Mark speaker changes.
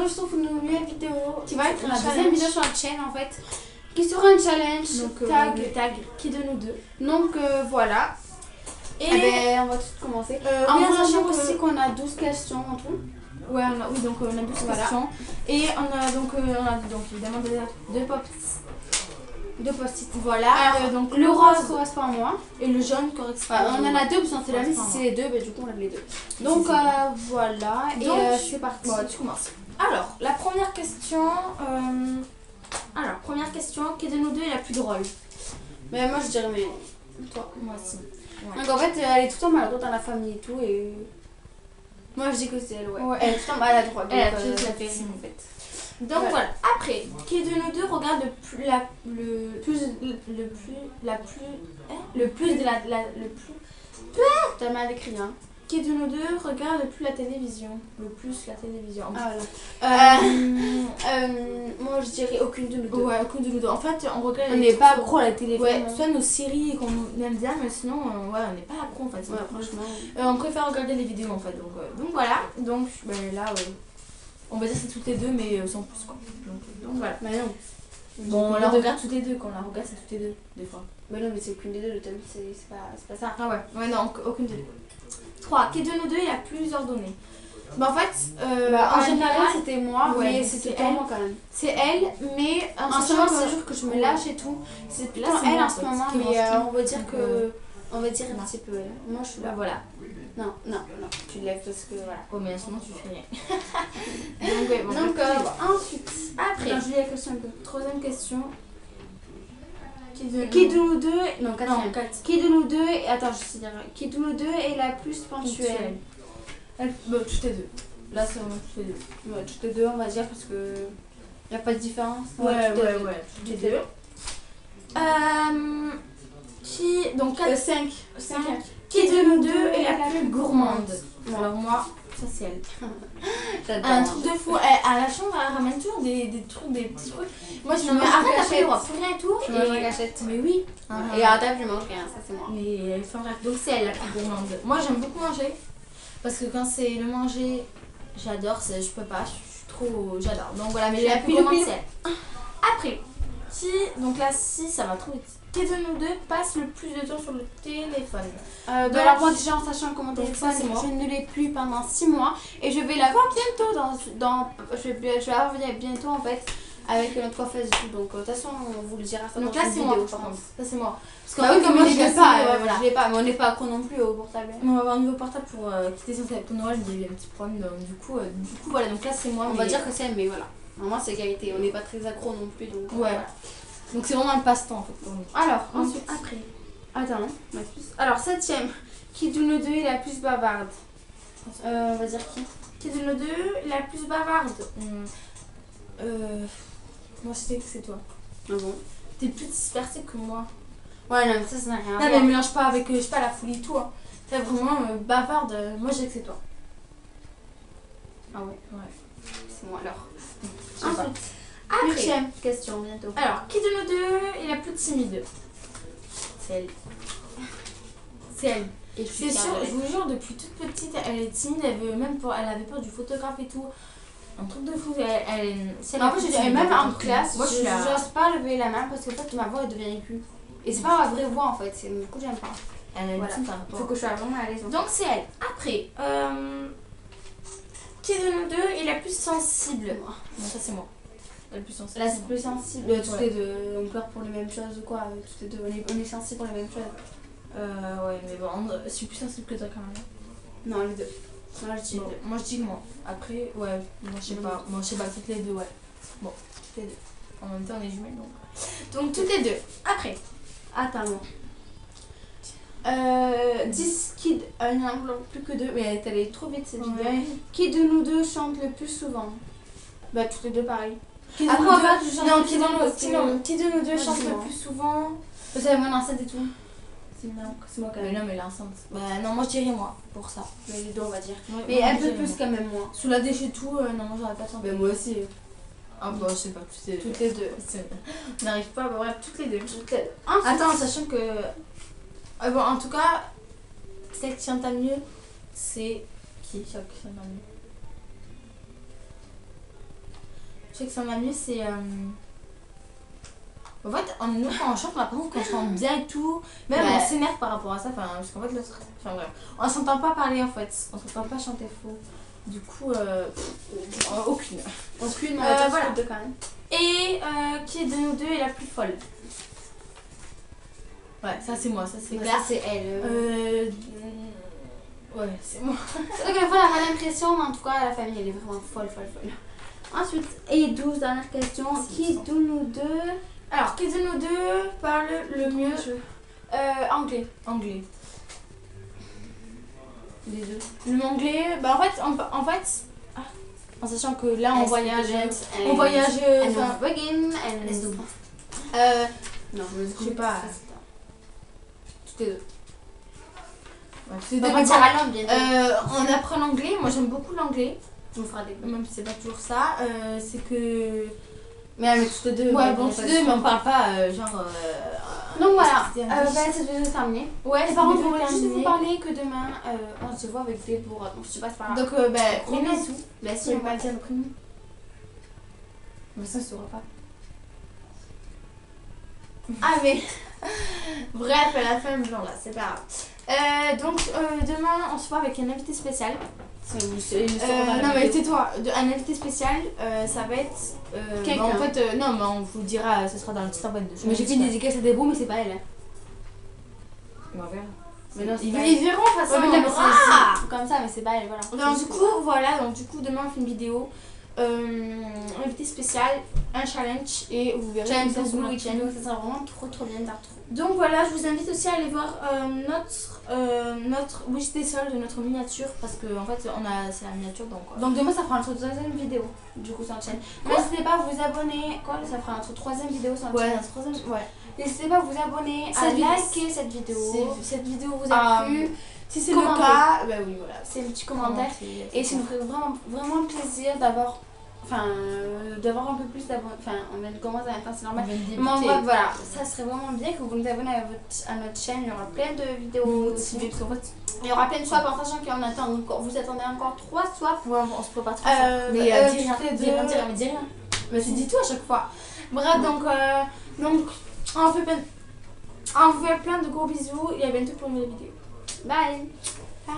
Speaker 1: enregistrons une nouvelle vidéo
Speaker 2: qui va être
Speaker 1: la
Speaker 2: un
Speaker 1: deuxième vidéo sur la chaîne en fait, qui sera un challenge. Donc
Speaker 2: tag qui de nous deux.
Speaker 1: Donc voilà. Et on va tout de suite commencer. En
Speaker 2: oui,
Speaker 1: sachant
Speaker 2: que...
Speaker 1: aussi qu'on a 12 questions en tout.
Speaker 2: Ouais, donc on a 12 questions. Et on a donc évidemment deux post-it. Voilà.
Speaker 1: Alors, donc le rose correspond à moi.
Speaker 2: Et le jaune correspond à moi.
Speaker 1: On en a deux parce qu'on sait jamais si c'est les deux, mais du coup on a les deux. Donc voilà. Et c'est parti.
Speaker 2: Bon, tu commences. Alors, la première question. Qui de nous deux est la plus drôle?
Speaker 1: Mais moi je dirais toi.
Speaker 2: Moi aussi. Ouais.
Speaker 1: Donc en fait elle est tout le temps maladroite dans la famille et tout et moi je dis que c'est elle, ouais. Elle est tout le temps maladroite.
Speaker 2: Elle a plus la périm en fait. Donc voilà. Après, qui de nous deux regarde
Speaker 1: T'as mal écrit hein.
Speaker 2: Qui de nous deux regarde le plus la télévision? Le plus la télévision.
Speaker 1: Moi je dirais aucune de nous deux.
Speaker 2: Ouais, aucune de nous deux. En fait, on regarde.
Speaker 1: On n'est pas accro à la télévision.
Speaker 2: Ouais, soit nos séries qu'on aime bien, mais sinon, on n'est pas accro en fait.
Speaker 1: Ouais, franchement.
Speaker 2: On préfère regarder les vidéos en fait. Donc voilà. Donc là, on va dire c'est toutes les deux, mais sans plus quoi. Donc voilà.
Speaker 1: Mais non.
Speaker 2: Bon, on la regarde toutes les deux. Quand on la regarde, c'est toutes les deux, des fois.
Speaker 1: Mais non, mais c'est aucune des deux. Le thème, c'est pas ça.
Speaker 2: Ah ouais. Ouais, non, aucune des deux. 3. Qui de nous deux est la plus ordonnée? Bah en fait,
Speaker 1: en général c'était moi,
Speaker 2: ouais,
Speaker 1: mais c'était elle quand même.
Speaker 2: C'est elle, mais
Speaker 1: en ce moment c'est juste que je me lâche et tout. C'est plutôt elle en ce moment, mais on va dire que. On va dire un petit peu elle. Moi je suis là.
Speaker 2: Voilà.
Speaker 1: Non, tu te lèves parce que voilà.
Speaker 2: Oh, mais en ce moment tu fais rien.
Speaker 1: Donc ensuite,
Speaker 2: après,
Speaker 1: je lis la question un peu.
Speaker 2: Troisième question.
Speaker 1: Qui de nous deux. Non, quatrième. Qui de nous deux. Attends, je sais dire. Qui de nous deux est la plus ponctuelle?
Speaker 2: Toutes les deux. Là, c'est vraiment toutes les deux.
Speaker 1: Ouais, toutes les deux, on va dire, parce que. Y a pas de différence.
Speaker 2: Ouais. Toutes les deux. Donc,
Speaker 1: 5.
Speaker 2: Qui de nous deux est la plus gourmande? Alors, moi, ça c'est elle. Un truc de fou. À la chambre, elle ramène toujours des petits trucs. Moi, je me mets à cachette. Plus rien et tout.
Speaker 1: Je mange en cachette.
Speaker 2: Mais oui.
Speaker 1: Et à la table, je mange rien. Ça, c'est moi.
Speaker 2: Mais enfin bref. Donc, c'est elle la plus gourmande. Moi, j'aime beaucoup manger. Parce que quand c'est le manger, j'adore. Je peux pas. Je suis trop. J'adore. Donc, voilà. Mais la plus gourmande, c'est elle. Après, donc là, si, ça va trop vite. Qui de nous deux passe le plus de temps sur le téléphone?
Speaker 1: Alors moi déjà en sachant que mon téléphone, je ne l'ai plus pendant 6 mois et je vais l'avoir bientôt je vais avoir bientôt en fait avec notre coiffeuse et tout. Donc de toute façon on vous le dira ça.
Speaker 2: Donc là c'est moi par contre. Ça c'est moi.
Speaker 1: Parce que comme moi je l'ai pas, mais on n'est pas accro non plus au portable.
Speaker 2: On va avoir un nouveau portable pour quitter son téléphone. Noël, il y a eu un petit problème du coup voilà. Donc là c'est moi.
Speaker 1: On va dire que c'est mais voilà. Normalement c'est qualité. On n'est pas très accro non plus donc.
Speaker 2: Ouais. Voilà. Donc c'est vraiment un passe-temps en fait pour nous.
Speaker 1: Alors, ensuite,
Speaker 2: après.
Speaker 1: Attends, alors 7ème, qui de nous deux est la plus bavarde? On va dire qui?
Speaker 2: Qui de nous deux est la plus bavarde? Moi je sais que c'est toi.
Speaker 1: Ah bon?
Speaker 2: T'es plus dispersée que moi.
Speaker 1: Ouais non mais ça n'a rien à voir.
Speaker 2: Non mais mélange pas avec, je sais pas, la folie et tout. Hein. T'es vraiment bavarde, moi je sais que c'est toi.
Speaker 1: Ah ouais?
Speaker 2: Ouais.
Speaker 1: C'est moi alors.
Speaker 2: Ensuite.
Speaker 1: 8ème question bientôt.
Speaker 2: Alors, qui de nous deux est la plus timide? C'est elle. C'est elle.
Speaker 1: Et
Speaker 2: c'est sûr, je vous jure, depuis toute petite, elle est timide, elle avait peur du photographe et tout. Un truc de fou.
Speaker 1: C'est en fait, même en classe, moi je n'ose pas lever la main parce que en fait, ma voix elle devient aiguë. Et c'est pas ma vraie voix en fait, du coup j'aime pas.
Speaker 2: Elle
Speaker 1: voilà. Faut que je sois vraiment à l'aise.
Speaker 2: Donc c'est elle. Après, qui de nous deux est la plus sensible? Moi. Non, ça c'est moi. La plus sensible.
Speaker 1: La plus sensible. Toutes les deux, on pleure pour les mêmes choses ou quoi? Toutes les deux, on est sensible pour les mêmes choses.
Speaker 2: Ouais, mais bon, je suis plus sensible que toi quand même.
Speaker 1: Non, les deux. Moi je dis
Speaker 2: bon, moi je dis que moi. Après, ouais, moi je sais pas. Moi je sais pas, toutes les deux, ouais. Bon, toutes les deux. En même temps, on est jumelles donc. Donc toutes les deux. Après.
Speaker 1: Attends, moi. 10 qui. Non, plus que 2, mais elle est allée trop vite cette vidéo. Ouais. Qui de nous deux chante le plus souvent? Bah, toutes les deux pareil. Qui de nous deux chante le plus souvent? Parce qu'elle a mon enceinte et tout. C'est moi quand même.
Speaker 2: Mais non, mais l'enceinte. Bah, non, moi je dirais moi pour ça.
Speaker 1: Mais les deux, on va dire.
Speaker 2: Ouais,
Speaker 1: mais un peu plus quand même, moi.
Speaker 2: Sous la déchet et tout, non, moi j'aurais pas chanté.
Speaker 1: Mais moi aussi.
Speaker 2: Ah, bah, je sais pas,
Speaker 1: toutes les deux.
Speaker 2: On n'arrive pas, bah, bref, toutes les deux.
Speaker 1: Ensuite,
Speaker 2: attends, sachant que. Bon, en tout cas, celle qui chante mieux, c'est. Qui chante mieux? Je sais que ça m'amuse, c'est... En fait, nous quand on chante, on a l'impression qu'on chante bien et tout. Même on s'énerve par rapport à ça, parce qu'en fait l'autre... Enfin bref, on s'entend pas parler en fait, on s'entend pas chanter faux. Du coup, aucune.
Speaker 1: Aucune, mais on va
Speaker 2: voilà.
Speaker 1: deux quand même.
Speaker 2: Et qui de nous deux est la plus folle? Ouais, ça c'est moi, ça c'est clair.
Speaker 1: Ça c'est elle.
Speaker 2: Ouais, c'est moi.
Speaker 1: C'est vrai que la fois elle a mal l'impression, mais en tout cas la famille elle est vraiment folle. Ensuite, et 12 dernières questions. Qui de nous deux...
Speaker 2: Alors, qui de nous deux parle le mieux
Speaker 1: anglais.
Speaker 2: Anglais.
Speaker 1: Les deux.
Speaker 2: Le anglais, bah en fait, en sachant que là on voyage, enfin,
Speaker 1: Let's do. Non,
Speaker 2: je sais pas. Toutes les deux. Ouais, c'est
Speaker 1: On va dire à Londres bientôt.
Speaker 2: on apprend l'anglais, moi j'aime beaucoup l'anglais,
Speaker 1: On fera des...
Speaker 2: même si c'est pas toujours ça, c'est que...
Speaker 1: Mais avec toutes les deux.
Speaker 2: Ouais, bon, toutes les deux, mais on parle pas
Speaker 1: Donc voilà,
Speaker 2: c'est
Speaker 1: c'est terminé.
Speaker 2: Ouais,
Speaker 1: Et par contre, on voulait juste vous parler que demain, on se voit avec Déborah. Donc je sais pas, c'est pas grave.
Speaker 2: Donc,
Speaker 1: Prénom.
Speaker 2: bisous.
Speaker 1: Bah si,
Speaker 2: On
Speaker 1: on
Speaker 2: va
Speaker 1: va
Speaker 2: dire le prénom. Mais ça, se saura pas. Ah, mais. Bref, à la fin, blanc là, c'est pas grave. Donc, demain, on se voit avec un invité spécial. Non, mais tais-toi. Un invité spécial, ça va être.
Speaker 1: Quelqu'un.
Speaker 2: En fait, non, mais on vous le dira, ce sera dans le petit envoi de
Speaker 1: Mais j'ai fait une dédicace à Déborah, mais c'est pas elle.
Speaker 2: On verra.
Speaker 1: Mais non,
Speaker 2: Ils verront, de toute façon.
Speaker 1: c'est comme ça, mais c'est pas elle, voilà.
Speaker 2: Donc, du coup, voilà. Donc, du coup, demain, on fait une vidéo. Invité spécial, un challenge et vous verrez
Speaker 1: Challenge
Speaker 2: ça sur
Speaker 1: Blue
Speaker 2: notre
Speaker 1: et
Speaker 2: chaîne.
Speaker 1: ça sera vraiment trop bien d'art.
Speaker 2: Donc voilà, je vous invite aussi à aller voir notre wish des soldes de notre miniature parce que en fait c'est la miniature
Speaker 1: Donc demain ça fera notre troisième vidéo du coup sur notre chaîne. N'hésitez pas à vous abonner. Ça fera notre troisième vidéo sur notre chaîne.
Speaker 2: notre troisième, ouais.
Speaker 1: N'hésitez pas à vous abonner, à liker cette vidéo.
Speaker 2: Cette vidéo vous a plu. Si c'est le
Speaker 1: commentez.
Speaker 2: cas, bah oui voilà.
Speaker 1: C'est un petit commentaire. Et ça nous ferait vraiment plaisir d'avoir un peu plus d'abonnés. Enfin, on vient de commencer à c'est normal. Mais en vrai, voilà, ça serait vraiment bien que vous nous abonnez à notre chaîne. Il y aura plein de vidéos motivées. Parce qu'en fait, il y aura plein de swaps en sachant qu'on attend encore. Vous attendez encore 3 swaps.
Speaker 2: Ouais, on se prépare trop ça. Mais dis rien.
Speaker 1: Mais tu dis tout à chaque fois.
Speaker 2: Bref, donc on fait plein de gros bisous et à bientôt pour une nouvelle vidéo.
Speaker 1: Bye. Bye.